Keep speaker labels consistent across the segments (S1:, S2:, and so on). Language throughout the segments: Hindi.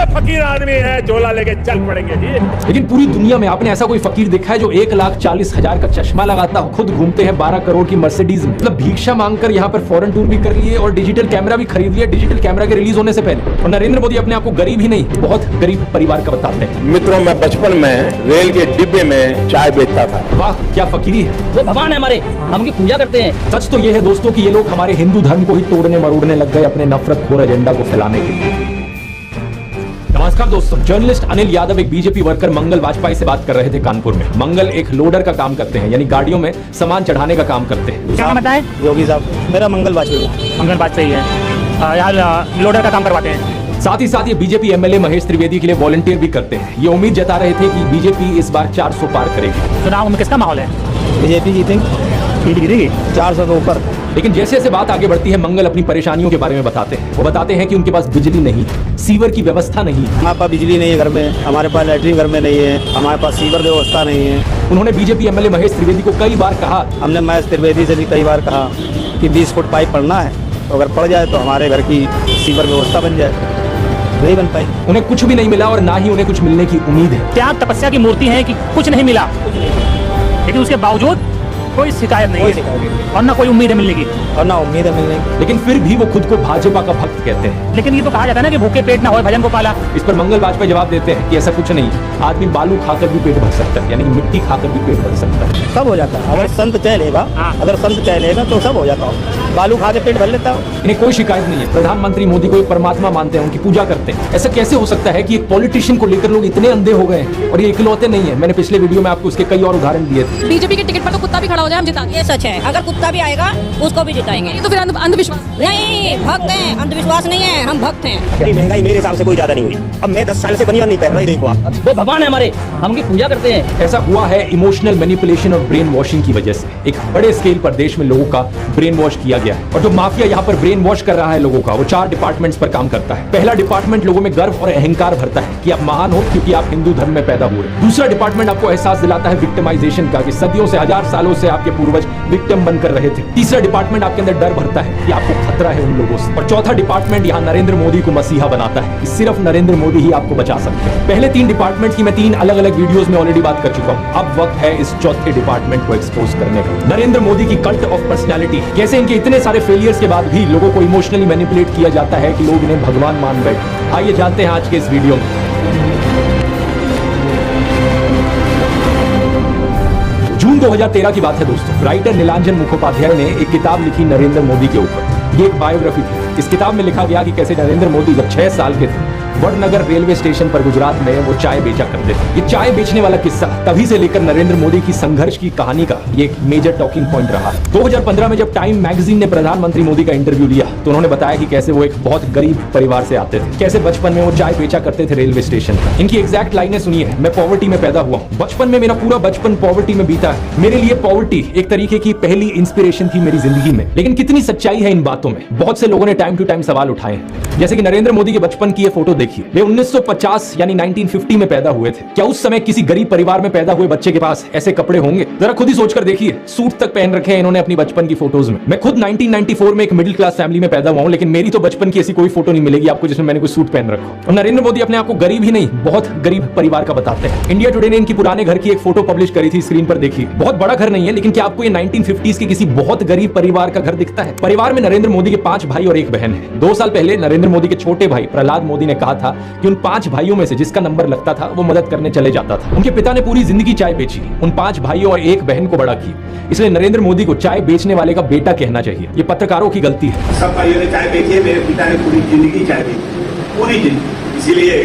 S1: तो फकीर आदमी है, झोला लेके चल पड़ेंगे जी।
S2: लेकिन पूरी दुनिया में आपने ऐसा कोई फकीर देखा है जो 1,40,000 का चश्मा लगाता हो, खुद घूमते हैं 12 करोड़ की मर्सिडीज में, मतलब भिक्षा मांगकर यहाँ पर फॉरेन टूर भी कर लिए और डिजिटल कैमरा भी खरीद लिया डिजिटल कैमरा के रिलीज होने से पहले। और नरेंद्र मोदी अपने आप को गरीब ही नहीं, बहुत गरीब परिवार का बताते हैं।
S1: मित्रों, मैं बचपन में रेल के डिब्बे में चाय बेचता था।
S2: वाह, क्या फकीरी है।
S3: वो भगवान है हमारे, हम उनकी पूजा करते हैं।
S2: सच तो ये है दोस्तों कि ये लोग हमारे हिंदू धर्म को ही तोड़ने मरोड़ने लग गए अपने नफरतखोर एजेंडा को फैलाने के लिए। नमस्कार दोस्तों, जर्नलिस्ट अनिल यादव एक बीजेपी वर्कर मंगल वाजपेयी से बात कर रहे थे कानपुर में। मंगल एक लोडर का काम करते हैं, यानी गाड़ियों में सामान चढ़ाने का काम करते हैं।
S4: क्या बताएं?
S5: योगी साहब, मेरा मंगल वाजपेयी
S4: है यार, लोडर का काम करवाते हैं।
S2: साथ ही साथ ये बीजेपी एमएलए महेश त्रिवेदी के लिए वॉलंटियर भी करते हैं। ये उम्मीद जता रहे थे कि बीजेपी इस बार 400 पार करेगी।
S4: चुनाव में किसका माहौल है?
S5: बीजेपी जीतेंगे 400 के ऊपर।
S2: लेकिन जैसे जैसे बात आगे बढ़ती है, मंगल अपनी परेशानियों के बारे में बताते हैं। वो बताते हैं कि उनके पास बिजली नहीं, सीवर की व्यवस्था नहीं,
S5: हमारे पास बिजली नहीं है घर में, हमारे पास लैट्रिन घर में नहीं है, हमारे पास सीवर व्यवस्था नहीं है।
S2: उन्होंने बीजेपी एमएलए महेश त्रिवेदी को कई बार कहा,
S5: हमने महेश त्रिवेदी से भी कई बार कहा कि 20 फुट पाइप पड़ना है, तो अगर पड़ जाए तो हमारे घर की सीवर व्यवस्था बन जाए, नहीं बन पाई।
S2: उन्हें कुछ भी नहीं मिला और ना ही उन्हें कुछ मिलने की उम्मीद है।
S4: त्याग तपस्या की मूर्ति है कि कुछ नहीं मिला, लेकिन उसके बावजूद कोई शिकायत नहीं है और ना कोई उम्मीद है मिलने की,
S5: और ना उम्मीद है मिलने की।
S2: लेकिन फिर भी वो खुद को भाजपा का भक्त कहते हैं।
S4: लेकिन ये तो कहा जाता है ना कि भूखे पेट ना हो भजन को पाला।
S2: इस पर मंगल वाजपेयी जवाब देते हैं कि ऐसा कुछ नहीं, आदमी बालू खाकर भी पेट भर सकता है, यानी मिट्टी खाकर भी पेट भर सकता है।
S5: सब हो जाता है, अगर संत चलेगा, अगर संत चलेगा तो सब हो जाता हो। बालू खा के पेट भर लेता हो।
S2: इन्हें कोई शिकायत नहीं है। प्रधानमंत्री मोदी को एक परमात्मा मानते हैं, उनकी पूजा करते हैं। ऐसा कैसे हो सकता है कि एक पॉलिटिशियन को लेकर लोग इतने अंधे हो गए हैं? और ये इकलौते नहीं है, मैंने पिछले वीडियो में आपको उसके कई और उदाहरण दिए थे।
S6: बीजेपी के टिकट पर तो कुत्ता भी खड़ा हो जाए हम जिता।
S3: ये सच है, अगर कुत्ता भी आएगा उसको भी जिताएंगे।
S6: ये तो फिर अंधविश्वास
S3: नहीं, भक्त हैं, अंधविश्वास नहीं है, हम भक्त हैं।
S7: महंगाई मेरे हिसाब से कोई ज्यादा नहीं हुई। अब मैं 10 साल से बनियान नहीं पहन रहा, देखो आप।
S3: वो भगवान है हमारे, हम उनकी पूजा करते हैं।
S2: ऐसा हुआ है इमोशनल मैनिपुलेशन और ब्रेन वॉशिंग की वजह से। एक बड़े स्केल पर देश में लोगों का ब्रेन वॉश किया गया है। और जो माफिया यहाँ पर ब्रेन वॉश कर रहा है लोगों का, वो 4 डिपार्टमेंट्स पर काम करता है। पहला डिपार्टमेंट लोगों में गर्व और अहंकार भरता है कि आप महान हो क्योंकि आप हिंदू धर्म में पैदा हुए। दूसरा डिपार्टमेंट आपको एहसास दिलाता है विक्टिमाइजेशन का, कि सदियों से, 1000 सालों से आपके पूर्वज विक्टिम बनकर रहे थे। तीसरा डिपार्टमेंट आपके अंदर डर भरता है कि आपको खतरा है उन लोगों से। और चौथा डिपार्टमेंट यहाँ नरेंद्र मोदी को मसीहा बनाता है कि सिर्फ नरेंद्र मोदी ही आपको बचा सकते हैं। पहले 3 डिपार्टमेंट की मैं 3 अलग अलग वीडियोस में ऑलरेडी बात कर चुका हूँ। अब वक्त है इस चौथे डिपार्टमेंट को एक्सपोज करने का। नरेंद्र मोदी की कल्ट ऑफ पर्सनैलिटी, कैसे इनके इतने सारे फेलियर्स के बाद भी लोगों को इमोशनली मैनिपुलेट किया जाता है कि लोग इन्हें भगवान मान बैठे। आइए जानते हैं आज के इस वीडियो में। जून 2013 की बात है दोस्तों। राइटर नीलांजन मुखोपाध्याय ने एक किताब लिखी नरेंद्र मोदी के ऊपर। ये एक बायोग्राफी थी। इस किताब में लिखा गया कि कैसे नरेंद्र मोदी जब 6 साल के थे, वडनगर रेलवे स्टेशन पर गुजरात में वो चाय बेचा करते थे। ये चाय बेचने वाला किस्सा तभी से लेकर नरेंद्र मोदी की संघर्ष की कहानी का ये एक मेजर टॉकिंग पॉइंट रहा। 2015 में जब टाइम मैगजीन ने प्रधानमंत्री मोदी का इंटरव्यू लिया तो उन्होंने बताया कि कैसे वो एक बहुत गरीब परिवार से आते थे, कैसे बचपन में वो चाय बेचा करते थे रेलवे स्टेशन पर। इनकी एग्जैक्ट लाइनें सुनिए। मैं पॉवर्टी में पैदा हुआ हूँ, बचपन में मेरा पूरा बचपन पॉवर्टी में बीता है। मेरे लिए पॉवर्टी एक तरीके की पहली इंस्पिरेशन थी मेरी जिंदगी में। लेकिन कितनी सच्चाई है इन बातों में? बहुत से लोगों ने टाइम टू टाइम सवाल उठाए हैं। जैसे कि नरेंद्र मोदी के बचपन की ये फोटो देखिए। वे 1950 यानी 1950 में पैदा हुए थे। क्या उस समय किसी गरीब परिवार में पैदा हुए बच्चे के पास ऐसे कपड़े होंगे? जरा खुद ही सोचकर देखिए। सूट तक पहन रखे हैं इन्होंने अपनी बचपन की फोटोज में। मैं खुद 1994 में एक मिडिल क्लास फैमिली में पैदा हुआ हूं, लेकिन मेरी तो बचपन की ऐसी कोई फोटो नहीं मिलेगी आपको जिसमें मैंने कोई सूट पहन रखा हो। और नरेंद्र मोदी अपने आप को गरीब ही नहीं, बहुत गरीब परिवार का बताते हैं। इंडिया टुडे ने इनकी पुराने घर की एक फोटो पब्लिश करी थी, स्क्रीन पर देखिए। बहुत बड़ा घर नहीं है, लेकिन क्या आपको ये 1950s के किसी बहुत गरीब परिवार का घर दिखता है? परिवार में नरेंद्र मोदी के 5 भाई और 1 बहन है। 2 साल पहले नरेंद्र मोदी के छोटे भाई प्रहलाद मोदी ने कहा था कि उन 5 भाइयों में से जिसका नंबर लगता था वो मदद करने चले जाता था। उनके पिता ने पूरी जिंदगी चाय बेची, उन 5 भाइयों और 1 बहन को बड़ा की। इसलिए नरेंद्र मोदी को चाय बेचने वाले का बेटा कहना चाहिए। ये पत्रकारों की गलती है।
S1: सब भाइयों ने चाय बेची है, मेरे पिता ने पूरी जिंदगी चाय बेची, पूरी जिंदगी। इसीलिए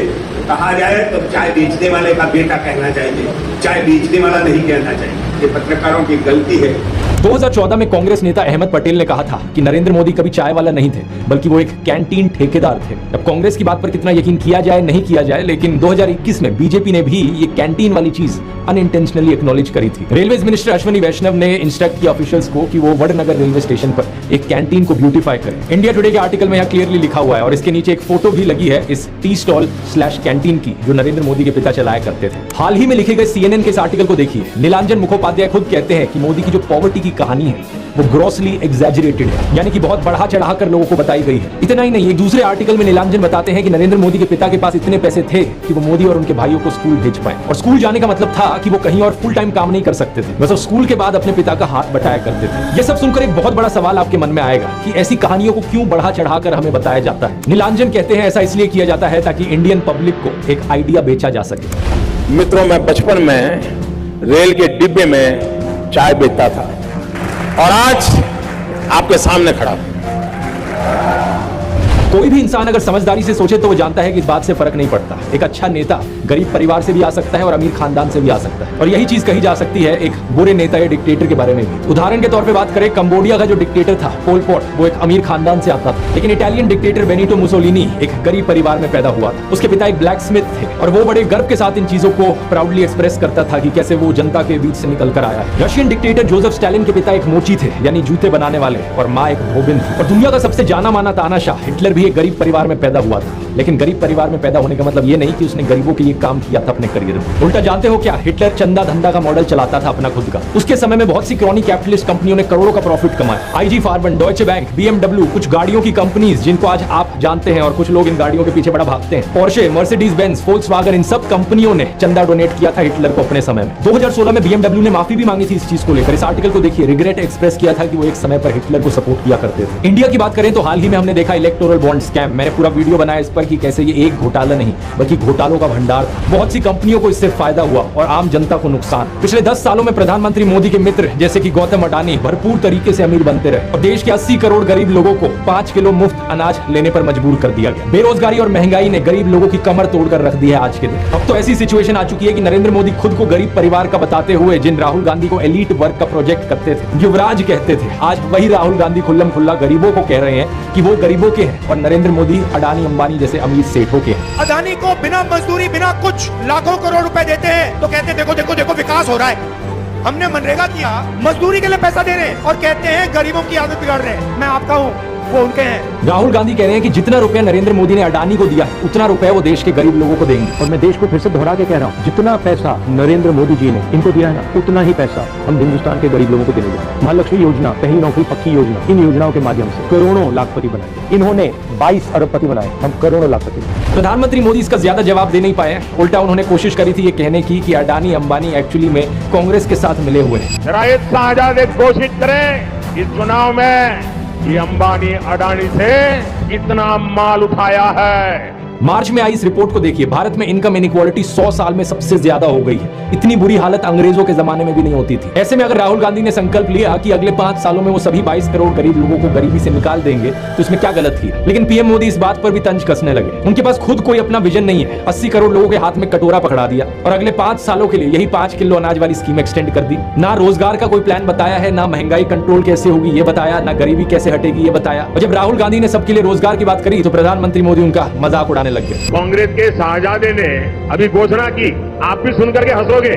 S1: कहा जाए तो चाय बेचने वाले का बेटा कहना चाहिए, चाय बेचने वाला नहीं कहना चाहिए। ये पत्रकारों की गलती है।
S2: 2014 में कांग्रेस नेता अहमद पटेल ने कहा था कि नरेंद्र मोदी कभी चाय वाला नहीं थे, बल्कि वो एक कैंटीन ठेकेदार थे। अब कांग्रेस की बात पर कितना यकीन किया जाए नहीं किया जाए, लेकिन 2021 में बीजेपी ने भी ये कैंटीन वाली चीज अनइंटेंशनली एक्नॉलेज करी थी। रेलवेज मिनिस्टर अश्विनी वैष्णव ने इंस्ट्रक्ट किया ऑफिशियल्स को कि वो वडनगर रेलवे स्टेशन पर एक कैंटीन को ब्यूटीफाई करें। इंडिया टुडे के आर्टिकल में यहाँ क्लियरली लिखा हुआ है और इसके नीचे एक फोटो भी लगी है इस टी स्टॉल / कैंटीन की जो नरेंद्र मोदी के पिता चलाया करते थे। हाल ही में लिखे गए CNN के इस आर्टिकल को देखिए। नीलांजन मुखोपाध्याय खुद कहते हैं कि मोदी की जो पॉवर्टी की की कहानी है वो ग्रॉसली एग्जैजरेटेड है, यानी कि बहुत बढ़ा चढ़ा कर लोगों को बताई गई है। इतना ही नहीं, एक दूसरे आर्टिकल में नीलांजन बताते हैं कि नरेंद्र मोदी के पिता के पास इतने पैसे थे कि वो मोदी और उनके भाइयों को स्कूल भेज पाए, और स्कूल जाने का मतलब था कि वो कहीं और फुल टाइम काम नहीं कर सकते थे, बस स्कूल के बाद अपने पिता का हाथ बटाया करते थे। ये सब सुनकर एक बहुत बड़ा सवाल आपके मन में आएगा कि ऐसी कहानियों को क्यों बढ़ा चढ़ाकर हमें बताया जाता है। नीलांजन कहते हैं ऐसा इसलिए किया जाता है ताकि इंडियन पब्लिक को एक आइडिया बेचा जा सके।
S8: मित्रों, मैं बचपन में रेल के डिब्बे में चाय बेचता था और आज आपके सामने खड़ा हूं।
S2: कोई भी इंसान अगर समझदारी से सोचे तो वो जानता है कि इस बात से फर्क नहीं पड़ता। एक अच्छा नेता गरीब परिवार से भी आ सकता है और अमीर खानदान से भी आ सकता है, और यही चीज कही जा सकती है एक बुरे नेता या डिक्टेटर के बारे में भी। उदाहरण के तौर पे बात करें, कंबोडिया का जो डिक्टेटर था पोल पॉट, वो एक अमीर खानदान से आता था, लेकिन इटालियन डिक्टेटर बेनिटो मुसोलिनी एक गरीब परिवार में पैदा हुआ था। उसके पिता एक ब्लैक स्मिथ थे और वो बड़े गर्व के साथ इन चीजों को प्राउडली एक्सप्रेस करता था कि कैसे वो जनता के बीच से निकल कर आया है। रशियन डिक्टेटर जोसेफ स्टालिन के पिता एक मोची थे, यानी जूते बनाने वाले, और माँ एक धोबिन थी। और दुनिया का सबसे जाना माना तानाशाह हिटलर भी एक गरीब परिवार में पैदा हुआ था, लेकिन गरीब परिवार में पैदा होने का मतलब ये नहीं कि उसने गरीबों के लिए काम किया था अपने करियर में। उल्टा जानते हो क्या, हिटलर चंदा धंधा का मॉडल चलाता था अपना खुद का। उसके समय में बहुत सी क्रॉनी कैपिटलिस्ट कंपनियों ने करोड़ों का प्रॉफिट कमाया। आईजी फार्मन, डॉयचे बैंक, BMW, कुछ गाड़ियों की कंपनीज जिनको आज आप जानते हैं और कुछ लोग इन गाड़ियों के पीछे बड़ा भागते हैं, पोर्शे, मर्सिडीज बेंज, फोल्क्सवागन, इन सब कंपनियों ने चंदा डोनेट किया था हिटलर को अपने समय में। 2016 में BMW ने माफी भी मांगी थी इस चीज को लेकर। इस आर्टिकल को देखिए, रिग्रेट एक्सप्रेस किया था कि वो एक समय पर हिटलर को सपोर्ट किया करते थे। इंडिया की बात करें तो हाल ही में हमने देखा इलेक्टोरल बॉन्ड स्कैम। मैंने पूरा वीडियो बनाया इस पर कि कैसे ये एक घोटाला नहीं बल्कि घोटालों का भंडार था। बहुत सी कंपनियों को इससे फायदा हुआ और आम जनता को नुकसान। पिछले 10 सालों में प्रधानमंत्री मोदी के मित्र जैसे कि गौतम अडानी भरपूर तरीके से अमीर बनते रहे और देश के 80 करोड़ गरीब लोगों को 5 किलो मुफ्त अनाज लेने पर मजबूर कर दिया गया। बेरोजगारी और महंगाई ने गरीब लोगों की कमर तोड़कर रख दी है आज के दिन। अब तो ऐसी सिचुएशन आ चुकी है कि नरेंद्र मोदी खुद को गरीब परिवार का बताते हुए जिन राहुल गांधी को एलीट वर्ग का प्रोजेक्ट करते थे, युवराज कहते थे, आज वही राहुल गांधी खुल्लम खुल्ला गरीबों को कह रहे हैं कि वो गरीबों के हैं और नरेंद्र मोदी अडानी अंबानी जैसे अमीर सेठों के हैं।
S9: अडानी को बिना मजदूरी बिना कुछ लाखों करोड़ रुपए देते हैं तो कहते हैं देखो देखो देखो विकास हो रहा है। हमने मनरेगा किया, मजदूरी के लिए पैसा दे रहे हैं और कहते हैं गरीबों की आदत बिगाड़ रहे हैं। मैं आपका हूँ, वो उनके हैं।
S2: राहुल गांधी कह रहे हैं कि जितना रुपया नरेंद्र मोदी ने अडानी को दिया उतना रुपया वो देश के गरीब लोगों को देंगे।
S10: और मैं देश को फिर से दोहरा के कह रहा हूँ, जितना पैसा नरेंद्र मोदी जी ने इनको दिया है ना, उतना ही पैसा हम हिंदुस्तान के गरीब लोगों को देने जाएंगे। महालक्ष्मी योजना, पहली नौकरी पक्की योजना, इन योजनाओं के माध्यम से करोड़ों लाखपति बनाएंगे। इन्होंने 22 अरबपति बनाए, हम करोड़ों लाखपति।
S2: प्रधानमंत्री मोदी इसका ज्यादा जवाब दे नहीं पाए। उल्टा उन्होंने कोशिश करी थी ये कहने की कि अडानी अंबानी एक्चुअली में कांग्रेस के साथ मिले हुए हैं।
S8: रायत आजाद घोषित करें इस चुनाव में ये अंबानी अडानी से इतना माल उठाया है।
S2: मार्च में आई इस रिपोर्ट को देखिए, भारत में इनकम इनइक्वालिटी 100 साल में सबसे ज्यादा हो गई है। इतनी बुरी हालत अंग्रेजों के जमाने में भी नहीं होती थी। ऐसे में अगर राहुल गांधी ने संकल्प लिया कि अगले 5 सालों में वो सभी 22 करोड़ गरीब लोगों को गरीबी से निकाल देंगे तो इसमें क्या गलत किया। लेकिन पीएम मोदी इस बात पर भी तंज कसने लगे। उनके पास खुद कोई अपना विजन नहीं है। 80 करोड़ लोगों के हाथ में कटोरा पकड़ा दिया और अगले 5 सालों के लिए यही 5 किलो अनाज वाली स्कीम एक्सटेंड कर दी। ना रोजगार का कोई प्लान बताया है, ना महंगाई कंट्रोल कैसे होगी ये बताया, ना गरीबी कैसे हटेगी ये बताया। और जब राहुल गांधी ने सबके लिए रोजगार की बात करी तो प्रधानमंत्री मोदी उनका मजाक उड़ाने लग गए।
S8: कांग्रेस के शाहजादे ने अभी घोषणा की, आप भी सुनकर के हंसोगे।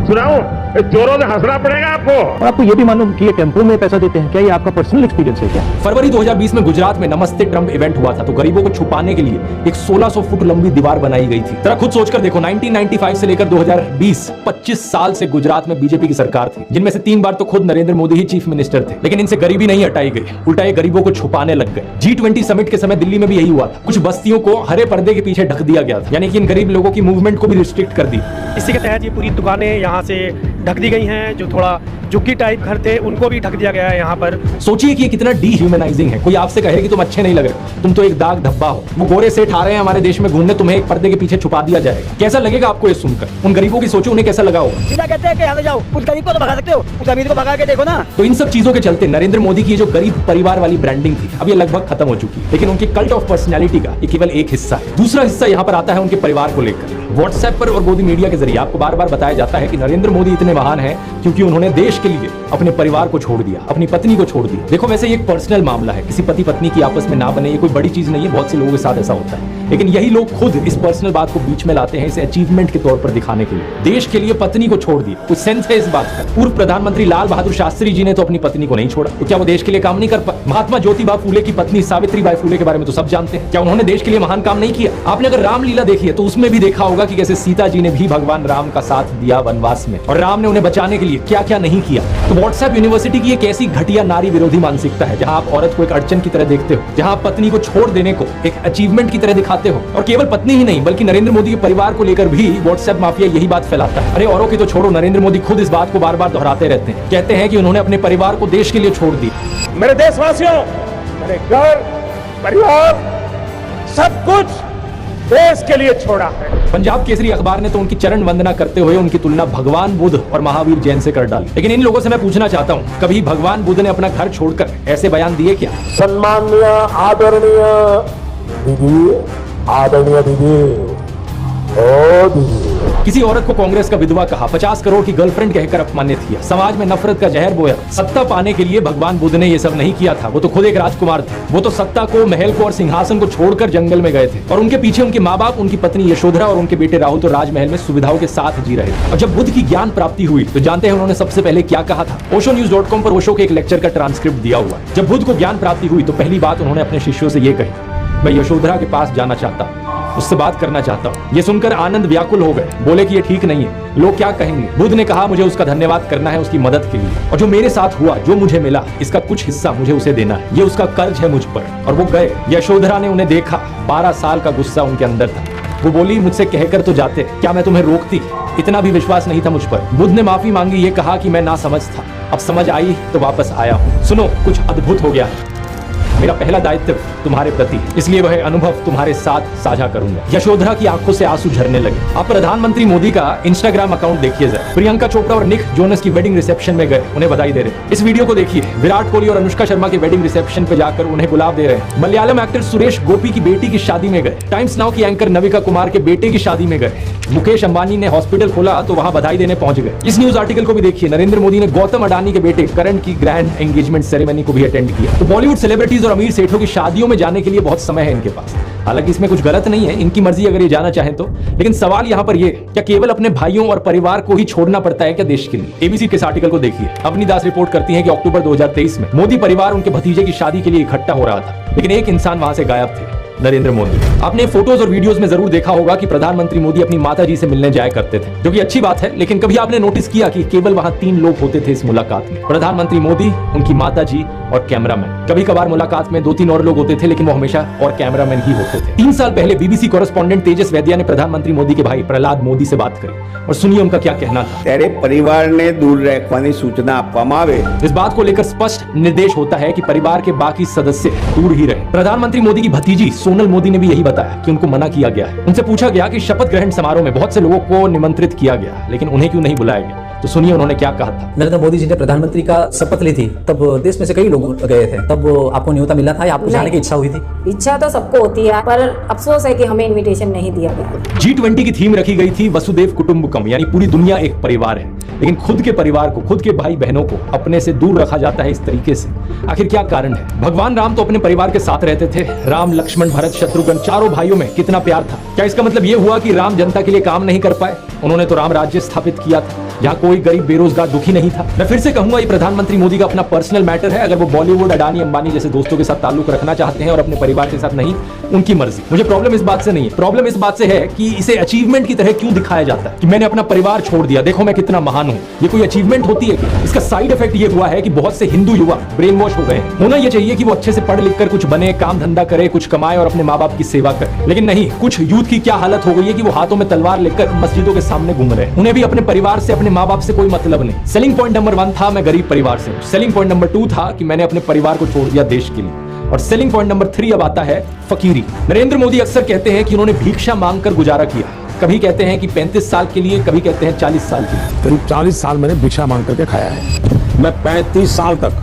S8: सुनाओ, जोरों से हंसना पड़ेगा आपको।
S10: और आपको ये भी मालूम कि ये टेम्पो में पैसा देते हैं, क्या ये आपका पर्सनल एक्सपीरियंस है क्या?
S2: फरवरी 2020 में गुजरात में नमस्ते ट्रंप इवेंट हुआ था तो गरीबों को छुपाने के लिए एक 1600 फुट लंबी दीवार बनाई गई थी। जरा खुद सोचकर देखो, 1995 से लेकर 2020 25 साल से गुजरात में बीजेपी की सरकार थी, जिनमें से 3 बार तो खुद नरेंद्र मोदी ही चीफ मिनिस्टर थे, लेकिन इनसे गरीबी नहीं हटाई गई, उल्टा ये गरीबों को छुपाने लग गए। G20 समिट के समय दिल्ली में भी यही हुआ था। कुछ बस्तियों को हरे पर्दे के पीछे ढक दिया गया था, यानी कि इन गरीब लोगों की मूवमेंट को भी रिस्ट्रिक्ट कर दी।
S10: इसी के तहत ये पूरी दुकानें यहाँ से ढक दी गई हैं। जो थोड़ा झुग्गी टाइप घर थे उनको भी ढक दिया गया है यहाँ पर।
S2: सोचिए कि ये कितना डीह्यूमनाइजिंग है। कोई आपसे कहे कि तुम अच्छे नहीं लग रहे, तुम तो एक दाग धब्बा हो। वो गोरे सेठ आ रहे हैं हमारे देश में घूमने, तुम्हें एक पर्दे के पीछे छुपा दिया जाएगा। कैसा लगेगा आपको ये सुनकर? उन गरीबों की सोचो, उन्हें कैसा लगा होगा।
S3: सीधा कहते हैं कि यहाँ जाओ, उस गरीब को तो भगा सकते हो, उस अमीर को भगा के देखो ना।
S2: तो इन सब चीजों के चलते नरेंद्र मोदी की जो गरीब परिवार वाली ब्रांडिंग थी अब ये लगभग खत्म हो चुकी है। लेकिन उनके कल्ट ऑफ पर्सनैलिटी का ये केवल एक हिस्सा है। दूसरा हिस्सा यहाँ पर आता है उनके परिवार को लेकर। व्हाट्सएप पर और मोदी मीडिया के जरिए आपको बार बार बताया जाता है कि नरेंद्र मोदी इतने महान हैं क्योंकि उन्होंने देश के लिए अपने परिवार को छोड़ दिया, अपनी पत्नी को छोड़ दिया। देखो, वैसे ये एक पर्सनल मामला है, किसी पति पत्नी की आपस में ना बने ये कोई बड़ी चीज नहीं है, बहुत से लोगों के साथ ऐसा होता है। लेकिन यही लोग खुद इस पर्सनल बात को बीच में लाते हैं इसे अचीवमेंट के तौर पर दिखाने के लिए। देश के लिए पत्नी को छोड़ दिया, कुछ सेंस है इस बात का? पूर्व प्रधानमंत्री लाल बहादुर शास्त्री जी ने तो अपनी पत्नी को नहीं छोड़ा, तो क्या वो देश के लिए काम नहीं कर पाए? महात्मा ज्योतिबा फूले की पत्नी सावित्रीबाई फूले के बारे में तो सब जानते हैं, क्या उन्होंने देश के लिए महान काम नहीं किया? आपने अगर रामलीला देखी है तो उसमें भी देखा होगा कि कैसे सीता जी ने भी भगवान राम का साथ दिया वनवास में, और राम ने उन्हें बचाने के लिए लिए क्या क्या नहीं किया। तो व्हाट्सएप यूनिवर्सिटी की एक ऐसी घटिया नारी विरोधी मानसिकता है जहां आप औरत को एक अड़चन की तरह देखते हो, जहां आप पत्नी को छोड़ देने को एक अचीवमेंट की तरह दिखाते हो। और केवल पत्नी ही नहीं बल्कि नरेंद्र मोदी के परिवार को लेकर भी व्हाट्सएप माफिया यही बात फैलाता है। अरे औरों की तो छोड़ो, नरेंद्र मोदी खुद इस बात को बार बार दोहराते रहते हैं। कहते हैं कि उन्होंने अपने परिवार को देश के लिए छोड़ दिया।
S8: मेरे देशवासियों, मेरे घर परिवार सब कुछ देश के लिए छोड़ा है।
S2: पंजाब केसरी अखबार ने तो उनकी चरण वंदना करते हुए उनकी तुलना भगवान बुद्ध और महावीर जैन से कर डाली। लेकिन इन लोगों से मैं पूछना चाहता हूँ, कभी भगवान बुद्ध ने अपना घर छोड़कर ऐसे बयान दिए क्या?
S8: सम्माननीय आदरणीय दीदी, आदरणीय दीदी, ओ दीदी।
S2: किसी औरत को कांग्रेस का विधवा कहा, 50 करोड़ की गर्लफ्रेंड कहकर अपमानित किया, समाज में नफरत का जहर बोया। सत्ता पाने के लिए भगवान बुद्ध ने ये सब नहीं किया था, वो तो खुद एक राजकुमार थे। वो तो सत्ता को, महल को और सिंहासन को छोड़कर जंगल में गए थे और उनके पीछे उनके माँ बाप, उनकी पत्नी यशोधरा और उनके बेटे राहुल तो राजमहल में सुविधाओं के साथ जी रहे थे। और जब बुद्ध की ज्ञान प्राप्ति हुई तो जानते हैं उन्होंने सबसे पहले क्या कहा था? oshonews.com पर ओशो के एक लेक्चर का ट्रांसक्रिप्ट दिया हुआ है। जब बुद्ध को ज्ञान प्राप्ति हुई तो पहली बात उन्होंने अपने शिष्यों से ये कही, मैं यशोधरा के पास जाना चाहता हूँ, उससे बात करना चाहता हूँ। ये सुनकर आनंद व्याकुल हो गए, बोले कि ये ठीक नहीं है, लोग क्या कहेंगे। बुद्ध ने कहा मुझे उसका धन्यवाद करना है उसकी मदद के लिए, और जो मेरे साथ हुआ, जो मुझे मिला, इसका कुछ हिस्सा मुझे उसे देना है, ये उसका कर्ज है मुझ पर। और वो गए। यशोधरा ने उन्हें देखा, 12 साल का गुस्सा उनके अंदर था। वो बोली मुझसे कहकर तो जाते, क्या मैं तुम्हें रोकती? इतना भी विश्वास नहीं था मुझ पर। बुद्ध ने माफी मांगी, ये कहा कि मैं ना समझ था, अब समझ आई तो वापस आया हूँ। सुनो, कुछ अद्भुत हो गया है। मेरा पहला दायित्व तुम्हारे प्रति, इसलिए वह अनुभव तुम्हारे साथ साझा करूंगा। यशोधरा की आंखों से आंसू झरने लगे। आप प्रधानमंत्री मोदी का इंस्टाग्राम अकाउंट देखिए जरा। प्रियंका चोपड़ा और निक जोनस की वेडिंग रिसेप्शन में गए, उन्हें बधाई दे रहे। इस वीडियो को देखिए। विराट कोहली और अनुष्का शर्मा के वेडिंग रिसेप्शन पे जाकर उन्हें गुलाब दे रहे हैं। मलयालम एक्टर सुरेश गोपी की बेटी की शादी में गए। टाइम्स नाउ की एंकर नविका कुमार के बेटे की शादी में गए। मुकेश अंबानी ने हॉस्पिटल खोला तो वहां बधाई देने पहुंच गए। इस न्यूज आर्टिकल को भी देखिए। नरेंद्र मोदी ने गौतम अडानी के बेटे करण की ग्रैंड एंगेजमेंट सेरेमनी को भी अटेंड किया। तो बॉलीवुड सेलिब्रिटीज और अमीर सेठों की शादियों में जाने के लिए बहुत समय है इनके पास। हालांकि इसमें कुछ गलत नहीं है, इनकी मर्जी अगर ये जाना चाहें तो। लेकिन सवाल यहाँ पर ये, क्या केवल अपने भाइयों और परिवार को ही छोड़ना पड़ता है क्या देश के लिए? एबीसी के इस आर्टिकल को देखिए। अपनी दास रिपोर्ट करती है कि अक्टूबर 2023 में मोदी परिवार उनके भतीजे की शादी के लिए इकट्ठा हो रहा था, लेकिन एक इंसान वहां से गायब थे, नरेंद्र मोदी। आपने फोटोज और वीडियोस में जरूर देखा होगा कि प्रधानमंत्री मोदी अपनी माताजी से मिलने जाया करते थे, जो कि अच्छी बात है। लेकिन कभी आपने नोटिस किया कि केवल वहां 3 लोग होते थे इस मुलाकात में? प्रधानमंत्री मोदी, उनकी माताजी और कैमरामैन। कभी कभार मुलाकात में 2-3 और लोग होते थे, लेकिन वो हमेशा और कैमरामैन ही होते थे। 3 साल पहले बीबीसी कॉरेस्पॉन्डेंट तेजस वैद्या ने प्रधानमंत्री मोदी के भाई प्रहलाद मोदी से बात करी, और सुनिए उनका क्या कहना था।
S1: तेरे परिवार ने दूर रखवानी सूचना आपवामां आवे।
S2: इस बात को लेकर स्पष्ट निर्देश होता है कि परिवार के बाकी सदस्य दूर ही रहे। प्रधानमंत्री मोदी की भतीजी सोनल मोदी ने भी यही बताया कि उनको मना किया गया है। उनसे पूछा गया कि शपथ ग्रहण समारोह में बहुत से लोगों को निमंत्रित किया गया, लेकिन उन्हें क्यों नहीं बुलाया गया? तो सुनिए उन्होंने क्या कहा था।
S11: नरेंद्र मोदी जी ने प्रधानमंत्री का शपथ ली थी, तब देश में से कई लोग गए थे, तब आपको न्योता मिला था या आपको जाने की इच्छा हुई थी?
S12: इच्छा तो सबको होती है, पर अफसोस है कि हमें इनविटेशन नहीं दिया गया।
S2: G20 की थीम रखी गई थी वसुदेव कुटुंबकम, यानी पूरी दुनिया एक परिवार है। लेकिन खुद के परिवार को, खुद के भाई बहनों को अपने से दूर रखा जाता है इस तरीके से। आखिर क्या कारण है? भगवान राम तो अपने परिवार के साथ रहते थे। राम, लक्ष्मण, भरत, शत्रुघ्न, चारों भाइयों में कितना प्यार था। क्या इसका मतलब ये हुआ कि राम जनता के लिए काम नहीं कर पाए? उन्होंने तो राम राज्य स्थापित किया था, जहाँ कोई गरीब बेरोजगार दुखी नहीं था। मैं फिर से कहूंगा, ये प्रधानमंत्री मोदी का अपना पर्सनल मैटर है। अगर वो बॉलीवुड, अडानी, अंबानी जैसे दोस्तों के साथ ताल्लुक रखना चाहते हैं और अपने परिवार के साथ नहीं, उनकी मर्जी। मुझे प्रॉब्लम इस बात से नहीं है। प्रॉब्लम इस बात से है कि इसे अचीवमेंट की तरह क्यों दिखाया जाता है कि मैंने अपना परिवार छोड़ दिया, देखो मैं कितना महान हूँ। ये कोई अचीवमेंट होती है क्या? इसका साइड इफेक्ट ये हुआ है कि बहुत से हिंदू युवा ब्रेन वॉश हो गए हैं। होना ये चाहिए कि वो अच्छे से पढ़ लिख कर कुछ बने, काम धंधा करे, कुछ कमाए और अपने माँ बाप की सेवा करे। लेकिन नहीं, कुछ यूथ की क्या हालत हो गई है कि वो हाथों में तलवार लेकर मस्जिदों के सामने घूम रहे हैं। उन्हें भी अपने परिवार से, अपने माँ बाप से कोई मतलब नहीं। सेलिंग पॉइंट नंबर 1 था मैं गरीब परिवार से हूँ। सेलिंग पॉइंट नंबर 2 था कि मैंने अपने परिवार को छोड़ दिया देश के लिए। और सेलिंग पॉइंट नंबर 3 अब आता है फकीरी। नरेंद्र मोदी अक्सर कहते हैं कि उन्होंने भिक्षा मांगकर गुजारा किया। कभी कहते हैं कि 35 साल के लिए, कभी कहते हैं 40 साल के लिए।
S8: करीब 40 साल मैंने भिक्षा मांग करके खाया है। मैं 35 साल तक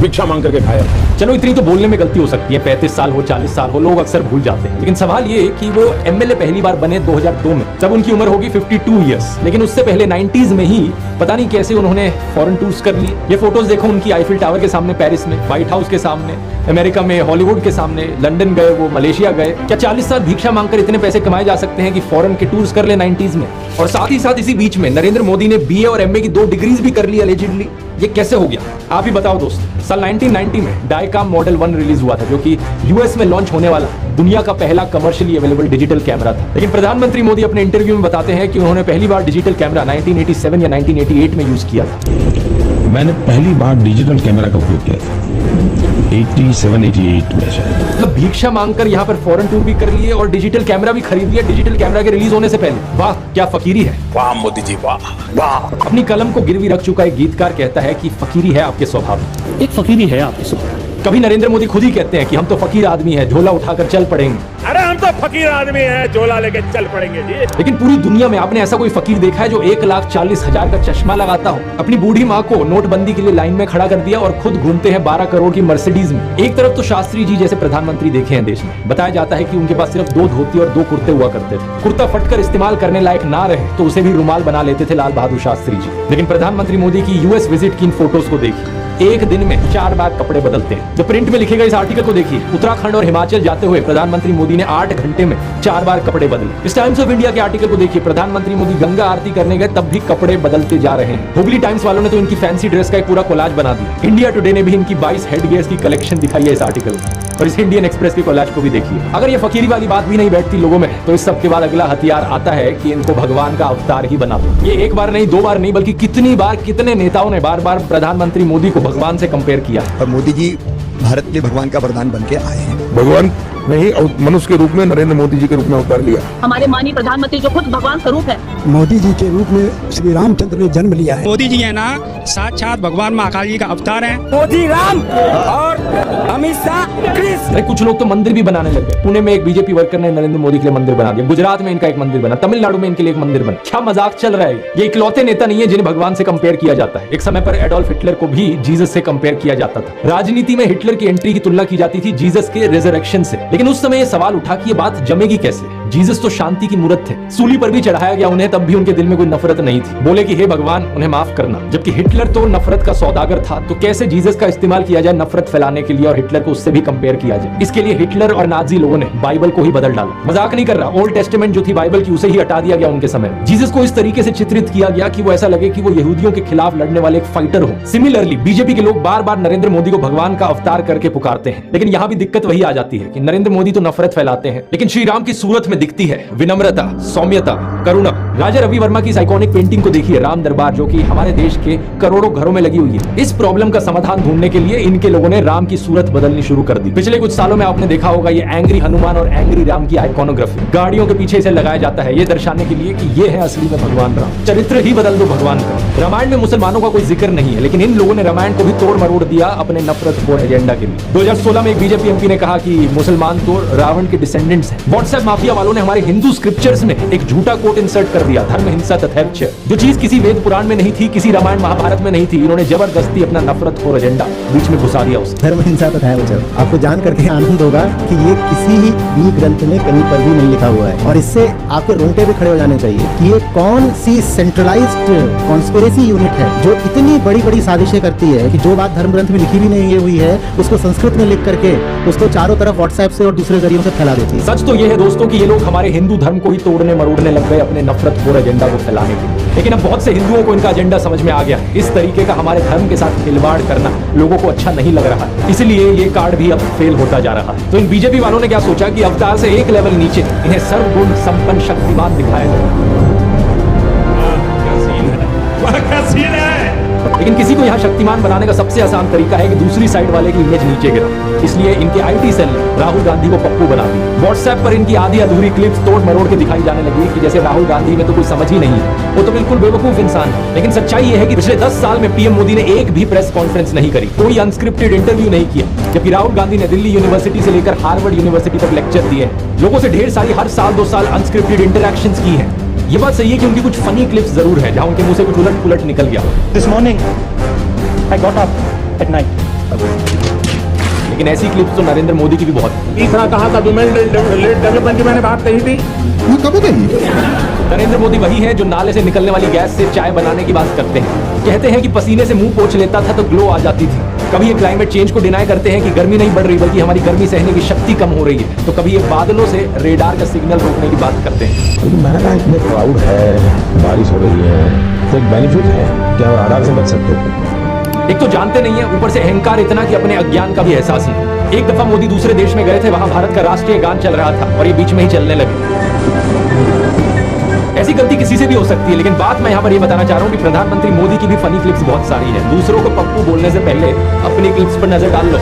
S8: भिक्षा मांग करके खाया।
S2: चलो इतनी तो बोलने में गलती हो सकती है, 35 साल हो, 40 साल हो, लोग अक्सर भूल जाते हैं। लेकिन सवाल ये कि वो एमएलए पहली बार बने 2002 में, तब उनकी उम्र होगी 52 ईयर्स। लेकिन उससे पहले 90s में ही पता नहीं कैसे उन्होंने फॉरेन टूर्स कर लिए। ये फोटोज देखो उनकी आईफिल टावर के सामने पेरिस में, व्हाइट हाउस के सामने अमेरिका में, हॉलीवुड के सामने, लंदन गए, वो मलेशिया गए। क्या 40 साल भिक्षा मांगकर इतने पैसे कमाए जा सकते हैं कि फॉरेन के टूर्स कर ले 90s में? और साथ ही साथ इसी बीच में नरेंद्र मोदी ने बीए और एमए की 2 डिग्रीज भी कर ली अलेजिडली, ये कैसे हो गया आप ही बताओ दोस्त। साल 1990 में डायकाम मॉडल 1 रिलीज हुआ था, जो कि यूएस में लॉन्च होने वाला दुनिया का पहला कमर्शियली अवेलेबल डिजिटल कैमरा था। लेकिन प्रधानमंत्री मोदी अपने इंटरव्यू में बताते हैं कि उन्होंने पहली बार डिजिटल कैमरा 1987 या 1988 में यूज किया था।
S13: मैंने पहली बार डिजिटल कैमरा का उपयोग किया था 87-88 में शायद।
S2: मतलब भिक्षा मांगकर यहाँ पर फॉरेन टूर भी कर लिए और डिजिटल कैमरा भी खरीद लिया डिजिटल कैमरा के रिलीज होने से पहले। वाह क्या फकीरी है।
S13: वाह मोदी जी वाह वाह।
S2: अपनी कलम को गिरवी रख चुका एक गीतकार कहता है कि फकीरी है आपके स्वभाव में।
S4: एक फकीरी है आपके स्वभाव।
S2: कभी नरेंद्र मोदी खुद ही कहते हैं कि हम तो फकीर आदमी हैं, झोला उठाकर चल पड़ेंगे।
S8: अरे हम तो फकीर आदमी हैं, झोला लेके चल पड़ेंगे जी।
S2: लेकिन पूरी दुनिया में आपने ऐसा कोई फकीर देखा है जो 1,40,000 का चश्मा लगाता हो, अपनी बूढ़ी माँ को नोटबंदी के लिए लाइन में खड़ा कर दिया और खुद घूमते हैं 12 करोड़ की मर्सिडीज में। एक तरफ तो शास्त्री जी जैसे प्रधानमंत्री देखे हैं देश में, बताया जाता है कि उनके पास सिर्फ 2 धोती और 2 कुर्ते हुआ करते थे। कुर्ता फटकर इस्तेमाल करने लायक ना रहे तो उसे भी रुमाल बना लेते थे लाल बहादुर शास्त्री जी। लेकिन प्रधानमंत्री मोदी की यूएस विजिट की इन फोटोज को देखिए, एक दिन में 4 बार कपड़े बदलते हैं। जो प्रिंट में लिखे गए इस आर्टिकल को देखिए, उत्तराखंड और हिमाचल जाते हुए प्रधानमंत्री मोदी ने 8 घंटे में 4 बार कपड़े बदले। इस टाइम्स ऑफ इंडिया के आर्टिकल को देखिए, प्रधानमंत्री मोदी गंगा आरती करने गए तब भी कपड़े बदलते जा रहे हैं। हुगली टाइम्स वालों ने तो इनकी फैंसी ड्रेस का एक पूरा कोलाज बना दिया। इंडिया टुडे ने भी इनकी 22 हेडगियर्स की कलेक्शन दिखाई है इस आर्टिकल में। और इस इंडियन एक्सप्रेस के कोलाज को भी देखिए। अगर ये फकीरी वाली बात भी नहीं बैठती लोगों में, तो इस सब के बाद अगला हथियार आता है कि इनको भगवान का अवतार ही बना दो। ये एक बार नहीं, 2 बार नहीं, बल्कि कितनी बार कितने नेताओं ने बार बार प्रधानमंत्री मोदी को भगवान से कंपेयर किया।
S14: और मोदी जी भारत के भगवान का वरदान बन के आए हैं।
S13: भगवान नहीं मनुष्य के रूप में नरेंद्र मोदी जी के रूप में अवतार लिया।
S6: हमारे माननीय प्रधानमंत्री जो खुद भगवान स्वरूप है,
S3: मोदी जी के रूप में श्री रामचंद्र ने जन्म लिया है।
S5: मोदी जी है ना साक्षात भगवान महाकाल जी का अवतार है।
S3: मोदी राम और अमित शाह कृष्ण।
S2: अरे कुछ लोग तो मंदिर भी बनाने लगे। पुणे में एक बीजेपी वर्कर ने नरेंद्र मोदी के लिए मंदिर बना दिया, गुजरात में इनका एक मंदिर बना, तमिलनाडु में इनके लिए एक मंदिर बना। क्या मजाक चल रहा है। ये इकलौते नेता नहीं है जिन्हें भगवान से कंपेयर किया जाता है। एक समय पर एडोल्फ हिटलर को भी जीसस से कंपेयर किया जाता था। राजनीति में हिटलर की एंट्री की तुलना की जाती थी जीसस के रिजरेक्शन से। लेकिन उस समय ये सवाल उठा कि ये बात जमेगी कैसे। जीसस तो शांति की मूर्त थे, सूली पर भी चढ़ाया गया उन्हें, तब भी उनके दिल में कोई नफरत नहीं थी। बोले कि हे भगवान उन्हें माफ करना। जबकि हिटलर तो नफरत का सौदागर था, तो कैसे जीसस का इस्तेमाल किया जाए नफरत फैलाने के लिए और हिटलर को उससे भी कंपेयर किया जाए। इसके लिए हिटलर और नाजी लोगों ने बाइबल को ही बदल डाला। मजाक नहीं कर रहा, ओल्ड टेस्टामेंट जो थी बाइबल की उसे ही हटा दिया गया उनके समय। जीसस को इस तरीके से चित्रित किया गया कि वो ऐसा लगे कि वो यहूदियों के खिलाफ लड़ने वाले एक फाइटर हो। सिमिलरली बीजेपी के लोग बार बार नरेंद्र मोदी को भगवान का अवतार करके पुकारते हैं। लेकिन यहाँ भी दिक्कत वही आ जाती है कि नरेंद्र मोदी तो नफरत फैलाते हैं, लेकिन श्री राम की सूरत में दिखती है विनम्रता, सौम्यता, करुणा। राजा रवि वर्मा की आइकॉनिक पेंटिंग को देखिए, राम दरबार, जो कि हमारे देश के करोड़ों घरों में लगी हुई है। इस प्रॉब्लम का समाधान ढूंढने के लिए इनके लोगों ने राम की सूरत बदलनी शुरू कर दी। पिछले कुछ सालों में आपने देखा होगा ये एंग्री हनुमान और एंग्री राम की आइकॉनोग्राफी गाड़ियों के पीछे इसे लगाया जाता है, ये दर्शाने के लिए कि ये है असली में भगवान राम। चरित्र ही बदल दो भगवान का। रामायण में मुसलमानों का कोई जिक्र नहीं है, लेकिन इन लोगों ने रामायण को भी तोड़ मरोड़ दिया अपने नफरत खोर एजेंडा के लिए। 2016 में एक बीजेपी एमपी ने कहा कि मुसलमान तो रावण के डिसेंडेंट्स हैं। व्हाट्सएप माफिया वालों ने हमारे हिंदू स्क्रिप्चर्स में एक झूठा कोट इंसर्ट कर दिया, धर्म हिंसा तथैर्च। जो चीज किसी वेद पुराण में नहीं थी, किसी रामायण महाभारत में नहीं थी, इन्होंने जबरदस्ती अपना नफरत खोर एजेंडा बीच में घुसा दिया उसे।
S3: धर्म हिंसा तथैर्च आपको जान करके आनंद होगा कि ये किसी भी ग्रंथ में कहीं पर भी नहीं लिखा हुआ है, और इससे आपके रोंगटे भी खड़े हो जाने चाहिए कि ये कौन सी सेंट्रलाइज्ड कॉन्स्पिरेसी यूनिट है जो इतनी बड़ी बड़ी साजिशें करती है कि जो बात धर्म ग्रंथ में लिखी भी नहीं हुई है उसको संस्कृत में लिख करके उसको चारों तरफ व्हाट्सएप से और दूसरे जरियों से फैला देती है।
S2: सच तो ये है दोस्तों कि ये लोग हमारे हिंदू धर्म को ही तोड़ने मरोड़ने लग गए अपने नफरत खोर एजेंडा को फैलाने के लिए। लेकिन अब बहुत से हिंदुओं को इनका एजेंडा समझ में आ गया है। इस तरीके का हमारे धर्म के साथ खिलवाड़ करना लोगों को अच्छा नहीं लग रहा है, इसलिए ये कार्ड भी अब फेल होता जा रहा है। तो इन बीजेपी वालों ने क्या सोचा कि अवतार से एक लेवल नीचे इन्हें सर्वगुण संपन्न शक्तिमान दिखाया जाए। लेकिन किसी को यहाँ शक्तिमान बनाने का सबसे आसान तरीका है कि दूसरी साइड वाले की इमेज नीचे गिरा। इसलिए इनके आईटी सेल ने राहुल गांधी को पप्पू बना दिया। व्हाट्सएप पर इनकी आधी अधूरी क्लिप्स तोड़ मरोड़ के दिखाई जाने लगी कि जैसे राहुल गांधी में तो कोई समझ ही नहीं है, वो तो बिल्कुल बेवकूफ इंसान है। लेकिन सच्चाई ये है कि पिछले 10 साल में पीएम मोदी ने एक भी प्रेस कॉन्फ्रेंस नहीं करी, कोई अनस्क्रिप्टेड इंटरव्यू नहीं किया, जबकि राहुल गांधी ने दिल्ली यूनिवर्सिटी से लेकर हार्वर्ड यूनिवर्सिटी तक लेक्चर दिए हैं, लोगों से ढेर सारी हर साल 2 साल अनस्क्रिप्टेड इंटरैक्शंस की हैं। ये बात सही है कि उनकी कुछ फनी क्लिप्स जरूर है जहां उनके मुंह से कुछ उलट पुलट निकल गया।
S5: This morning I got up at night.
S2: लेकिन ऐसी क्लिप्स तो नरेंद्र मोदी की भी बहुत है।
S8: तीसरा कहा था डेवलपमेंट की मैंने बात कही थी,
S14: वो कब गई?
S2: नरेंद्र मोदी वही है जो नाले से निकलने वाली गैस से चाय बनाने की बात करते हैं। कहते हैं कि पसीने से मुंह पोंछ लेता था तो ग्लो आ जाती थी। कभी ये क्लाइमेट चेंज को डिनाई करते हैं कि गर्मी नहीं बढ़ रही बल्कि हमारी गर्मी सहने की शक्ति कम हो रही है, तो कभी ये बादलों से रेडार का सिग्नल रोकने की बात करते हैं।
S13: मैंने इतने क्राउड है, बारिश हो रही है, तो एक बेनिफिट है क्या राडार से बच सकते हैं।
S2: एक तो जानते नहीं है, ऊपर से अहंकार इतना कि अपने अज्ञान का भी एहसास नहीं। एक दफा मोदी दूसरे देश में गए थे, वहां भारत का राष्ट्रीय गान चल रहा था और ये बीच में ही चलने लगे। ऐसी गलती किसी से भी हो सकती है, लेकिन बात मैं यहाँ पर ये बताना चाह रहा हूँ कि प्रधानमंत्री मोदी की भी फनी क्लिप्स बहुत सारी है। दूसरों को पप्पू बोलने से पहले अपनी क्लिप्स पर नजर डाल लो।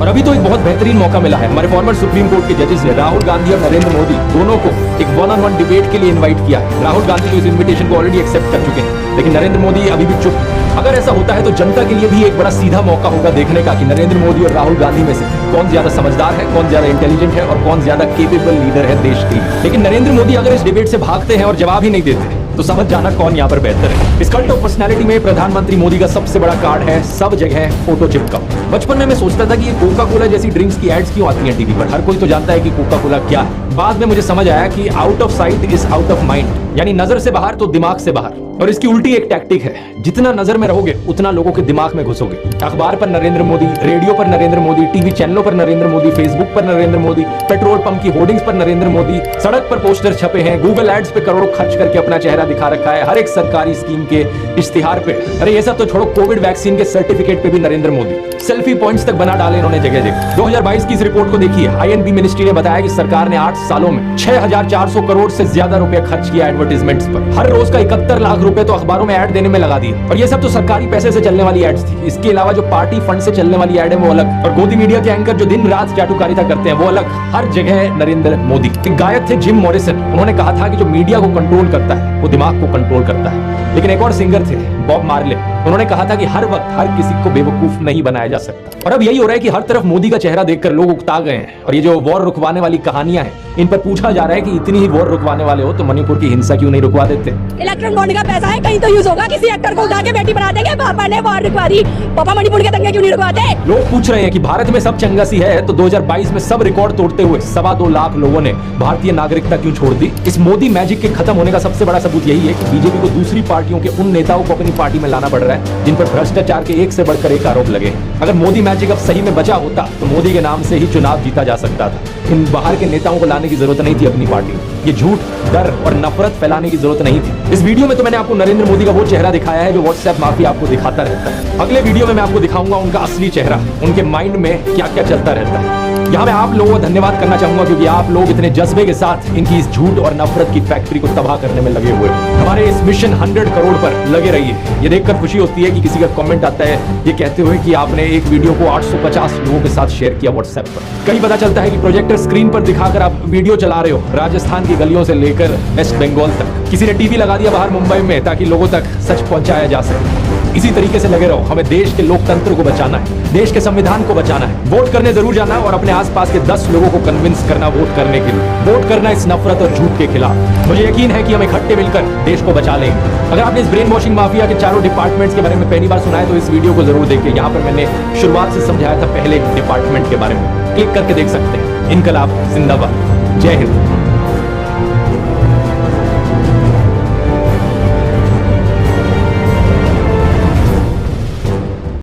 S2: और अभी तो एक बहुत बेहतरीन मौका मिला है। हमारे फॉर्मर सुप्रीम कोर्ट के जजेस ने राहुल गांधी और नरेंद्र मोदी दोनों को एक वन-ऑन-वन डिबेट के लिए इनवाइट किया है। राहुल गांधी तो इस इनविटेशन को ऑलरेडी एक्सेप्ट कर चुके हैं, लेकिन नरेंद्र मोदी अभी भी चुप। अगर ऐसा होता है तो जनता के लिए भी एक बड़ा सीधा मौका होगा देखने का कि नरेंद्र मोदी और राहुल गांधी में से कौन ज्यादा समझदार है, कौन ज्यादा इंटेलिजेंट है और कौन ज्यादा केपेबल लीडर है देश के लिए। लेकिन नरेंद्र मोदी अगर इस डिबेट से भागते हैं और जवाब ही नहीं देते तो समझ जाना कौन यहाँ पर बेहतर है। इस कल्ट ऑफ पर्सनैलिटी में प्रधानमंत्री मोदी का सबसे बड़ा कार्ड है सब जगह फोटो चिपका। बचपन में मैं सोचता था कि ये कोका कोला जैसी ड्रिंक्स की एड्स क्यों आती हैं टीवी पर। हर कोई तो जानता है कि कोका कोला क्या है। बाद में मुझे समझ आया कि out of site is out of mind, यानी नजर से बाहर तो दिमाग से बाहर। और इसकी उल्टी एक टैक्टिक है, जितना नजर में रहोगे उतना लोगों के दिमाग में घुसोगे। अखबार पर नरेंद्र मोदी, रेडियो पर नरेंद्र मोदी, टीवी चैनलों पर नरेंद्र मोदी, फेसबुक पर नरेंद्र मोदी, पेट्रोल पंप की होर्डिंग्स पर नरेंद्र मोदी, सड़क पर पोस्टर छपे हैं, गूगल एड्स पे करोड़ों खर्च करके अपना चेहरा दिखा रखा है, हर एक सरकारी स्कीम के इश्तिहार पे। अरे ये सब तो छोड़ो, कोविड वैक्सीन के सर्टिफिकेट पे भी नरेंद्र मोदी। सेल्फी पॉइंट्स तक बना डाले इन्होंने जगह जगह। 2022 की इस रिपोर्ट को देखिए। आईएनबी मिनिस्ट्री ने बताया कि सरकार ने 8 सालों में 6400 करोड़ से ज्यादा रुपए खर्च किया एडवर्टाइजमेंट्स पर। हर रोज का 71 लाख रुपए तो अखबारों में ऐड देने में लगा दिए। और ये सब तो सरकारी पैसे से चलने वाली एड्स थी। इसके अलावा जो पार्टी फंड से चलने वाली एड है वो अलग, और गोदी मीडिया के एंकर जो दिन रात चाटुकारिता करते हैं वो अलग। हर जगह नरेंद्र मोदी। एक गायक थे जिम मॉरिसन, उन्होंने कहा था कि जो मीडिया को कंट्रोल करता है वो दिमाग को कंट्रोल करता है। लेकिन एक और सिंगर थे बॉब मार्ले, उन्होंने कहा था कि हर वक्त हर किसी को बेवकूफ नहीं बनाया जा सकता। और अब यही हो रहा है कि हर तरफ मोदी का चेहरा देखकर लोग उकता गए हैं। और ये जो वॉर रुकवाने वाली कहानियां हैं, इन पर पूछा जा रहा है कि इतनी ही वॉर रुकवाने वाले हो तो मणिपुर की हिंसा क्यों नहीं रुकवा देते।
S12: इलेक्ट्रॉन बॉन्ड का पैसा है, कहीं तो यूज होगा। किसी एक्टर को उठा के बेटी बना देंगे, पापा ने वॉर रुकवा दी, पापा मणिपुर के दंगे क्यों नहीं रुकवाते।
S2: लोग पूछ रहे हैं कि भारत में सब चंगा सी है तो 2022 में सब रिकॉर्ड तोड़ते हुए 2.25 लाख लोगों ने भारतीय नागरिकता क्यों छोड़ दी। इस मोदी मैजिक के खत्म होने का सबसे बड़ा सबूत यही है कि बीजेपी को दूसरी पार्टियों के उन नेताओं को अपनी पार्टी में लाना पड़ रहा है जिन पर भ्रष्टाचार के एक से बढ़कर एक आरोप लगे। अगर मोदी मैजिक अब सही में बचा होता तो मोदी के नाम से ही चुनाव जीता जा सकता था। इन बाहर के नेताओं को लाने की जरूरत नहीं थी अपनी पार्टी। ये झूठ, डर और नफरत फैलाने की जरूरत नहीं थी। इस वीडियो में तो मैंने आपको नरेंद्र मोदी का वो चेहरा दिखाया है जो व्हाट्सएप माफिया आपको दिखाता रहता है। अगले वीडियो में मैं आपको दिखाऊंगा उनका असली चेहरा, उनके माइंड में क्या क्या चलता रहता है। यहाँ मैं आप लोगों को धन्यवाद करना चाहूंगा क्योंकि आप लोग इतने जज्बे के साथ इनकी इस झूठ और नफरत की फैक्ट्री को तबाह करने में लगे हुए हैं। हमारे इस मिशन 100 करोड़ पर लगे रहिए। ये देखकर खुशी होती है कि किसी का कमेंट आता है ये कहते हुए कि आपने एक वीडियो को 850 लोगों के साथ शेयर किया व्हाट्सएप पर। कहीं पता चलता है कि प्रोजेक्टर स्क्रीन पर दिखाकर आप वीडियो चला रहे हो राजस्थान की गलियों से लेकर वेस्ट बंगाल तक। किसी ने टीवी लगा दिया बाहर मुंबई में ताकि लोगों तक सच पहुंचाया जा सके। इसी तरीके से लगे रहो। हमें देश के लोकतंत्र को बचाना है, देश के संविधान को बचाना है। वोट करने जरूर जाना और अपने आसपास के 10 लोगों को कन्विंस करना वोट करने के लिए। वोट करना इस नफरत और झूठ के खिलाफ। मुझे यकीन है कि हम इकट्ठे मिलकर देश को बचा लेंगे। अगर आपने इस ब्रेन वॉशिंग माफिया के चारों डिपार्टमेंट्स के बारे में पहली बार सुना है तो इस वीडियो को जरूर देखिए। यहाँ पर मैंने शुरुआत से समझाया था पहले डिपार्टमेंट के बारे में। क्लिक करके देख सकते हैं। इनकलाब जिंदाबाद। जय हिंद।